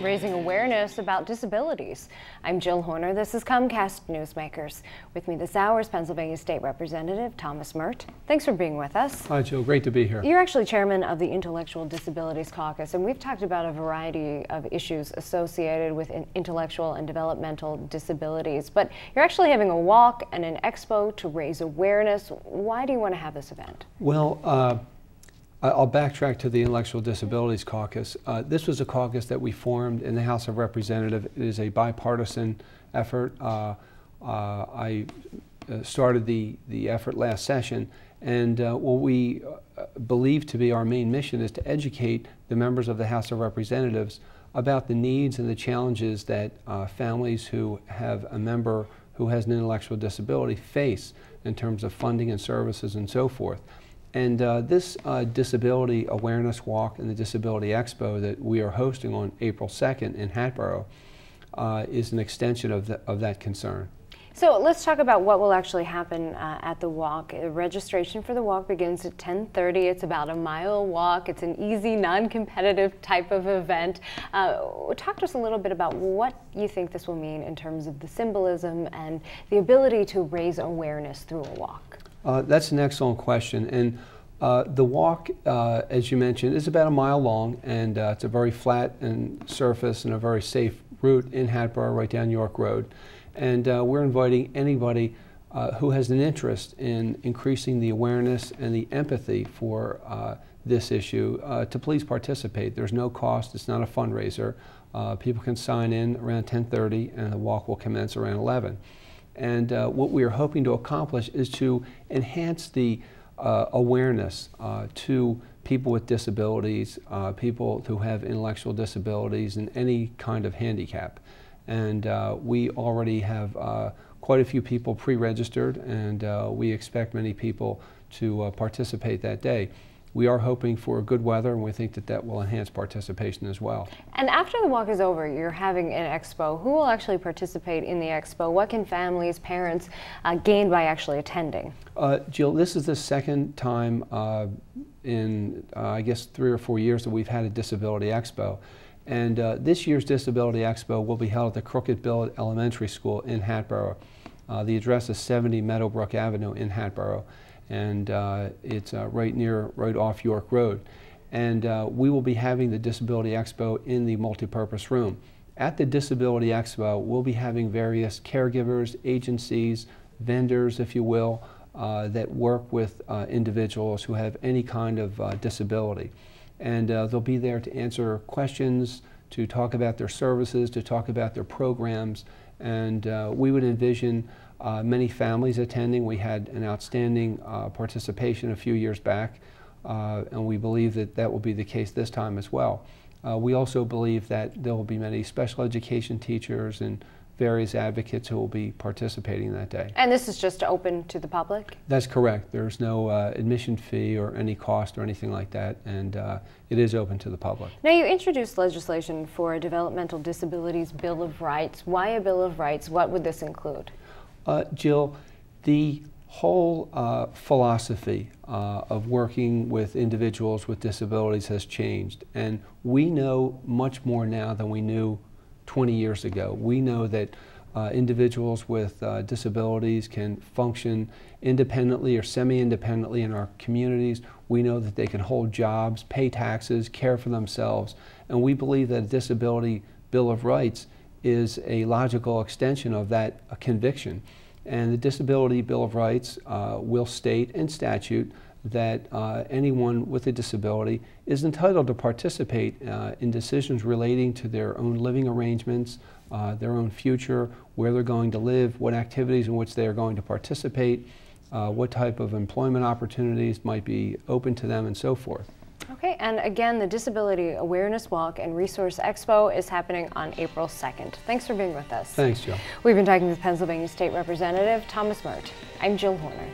raising awareness about disabilities. I'm Jill Horner. This is Comcast Newsmakers. With me this hour is Pennsylvania State Representative Thomas Murt. Thanks for being with us. Hi, Jill. Great to be here. You're actually chairman of the Intellectual Disabilities Caucus, and we've talked about a variety of issues associated with intellectual and developmental disabilities. But you're actually having a walk and an expo to raise awareness. Why do you want to have this event? Well, I'll backtrack to the Intellectual Disabilities Caucus. This was a caucus that we formed in the House of Representatives. It is a bipartisan effort. I started the effort last session, and what we believe to be our main mission is to educate the members of the House of Representatives about the needs and the challenges that families who have a member who has an intellectual disability face in terms of funding and services and so forth. And this Disability Awareness Walk and the Disability Expo that we are hosting on April 2nd in Hatboro is an extension of that concern. So let's talk about what will actually happen at the walk. Registration for the walk begins at 10:30. It's about a mile walk. It's an easy, non-competitive type of event. Talk to us a little bit about what you think this will mean in terms of the symbolism and the ability to raise awareness through a walk. That's an excellent question. And the walk, as you mentioned, is about a mile long, and it's a very flat and surface and a very safe route in Hatboro, right down York Road. And we're inviting anybody who has an interest in increasing the awareness and the empathy for this issue to please participate. There's no cost. It's not a fundraiser. People can sign in around 10:30, and the walk will commence around 11. And what we are hoping to accomplish is to enhance the awareness to people with disabilities, people who have intellectual disabilities and any kind of handicap. And we already have quite a few people pre-registered, and we expect many people to participate that day. We are hoping for good weather, and we think that that will enhance participation as well. And after the walk is over, you're having an expo. Who will actually participate in the expo? What can families, parents gain by actually attending? Jill, this is the second time in, I guess, 3 or 4 years that we've had a Disability Expo. And this year's Disability Expo will be held at the Crooked Billet Elementary School in Hatboro. The address is 70 Meadowbrook Avenue in Hatboro. And it's right off York Road. And we will be having the Disability Expo in the multipurpose room. At the Disability Expo, we'll be having various caregivers, agencies, vendors, if you will, that work with individuals who have any kind of disability. And they'll be there to answer questions, to talk about their services, to talk about their programs. And we would envision many families attending. We had an outstanding participation a few years back, and we believe that that will be the case this time as well. We also believe that there will be many special education teachers and various advocates who will be participating that day. And this is just open to the public? That's correct. There's no admission fee or any cost or anything like that, and it is open to the public. Now, you introduced legislation for a Developmental Disabilities Bill of Rights. Why a Bill of Rights? What would this include? Jill, the whole philosophy of working with individuals with disabilities has changed, and we know much more now than we knew 20 years ago. We know that individuals with disabilities can function independently or semi-independently in our communities. We know that they can hold jobs, pay taxes, care for themselves, and we believe that a Disability Bill of Rights is a logical extension of that conviction. And the Disability Bill of Rights will state in statute that anyone with a disability is entitled to participate in decisions relating to their own living arrangements, their own future, where they're going to live, what activities in which they are going to participate, what type of employment opportunities might be open to them, and so forth. Okay, and again, the Disability Awareness Walk and Resource Expo is happening on April 2nd. Thanks for being with us. Thanks, Jill. We've been talking with Pennsylvania State Representative Thomas Murt. I'm Jill Horner.